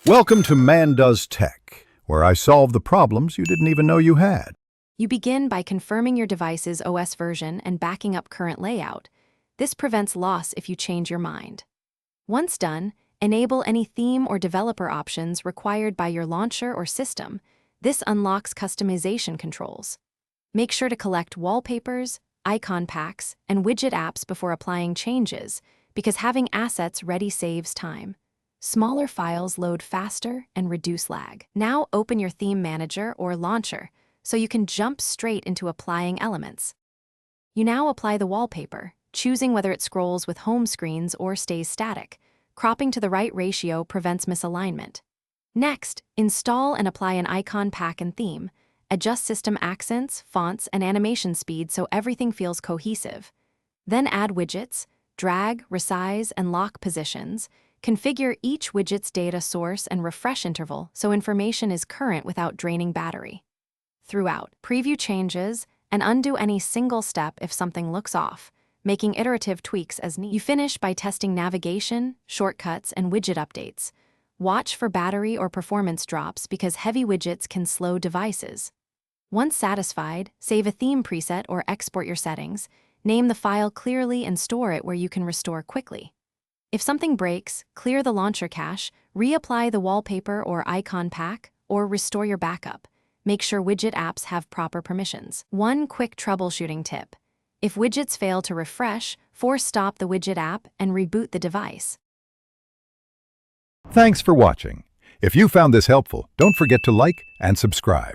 Welcome to Man Does Tech, where I solve the problems you didn't even know you had. You begin by confirming your device's OS version and backing up current layout. This prevents loss if you change your mind. Once done, enable any theme or developer options required by your launcher or system. This unlocks customization controls. Make sure to collect wallpapers, icon packs, and widget apps before applying changes, because having assets ready saves time. Smaller files load faster and reduce lag. Now open your theme manager or launcher so you can jump straight into applying elements. You now apply the wallpaper, choosing whether it scrolls with home screens or stays static. Cropping to the right ratio prevents misalignment. Next, install and apply an icon pack and theme. Adjust system accents, fonts, and animation speed so everything feels cohesive. Then add widgets, drag, resize, and lock positions. Configure each widget's data source and refresh interval so information is current without draining battery. Throughout, preview changes and undo any single step if something looks off, making iterative tweaks as needed. You finish by testing navigation, shortcuts, and widget updates. Watch for battery or performance drops because heavy widgets can slow devices. Once satisfied, save a theme preset or export your settings. Name the file clearly and store it where you can restore quickly. If something breaks, clear the launcher cache, reapply the wallpaper or icon pack, or restore your backup. Make sure widget apps have proper permissions. One quick troubleshooting tip. If widgets fail to refresh, force stop the widget app and reboot the device. Thanks for watching. If you found this helpful, don't forget to like and subscribe.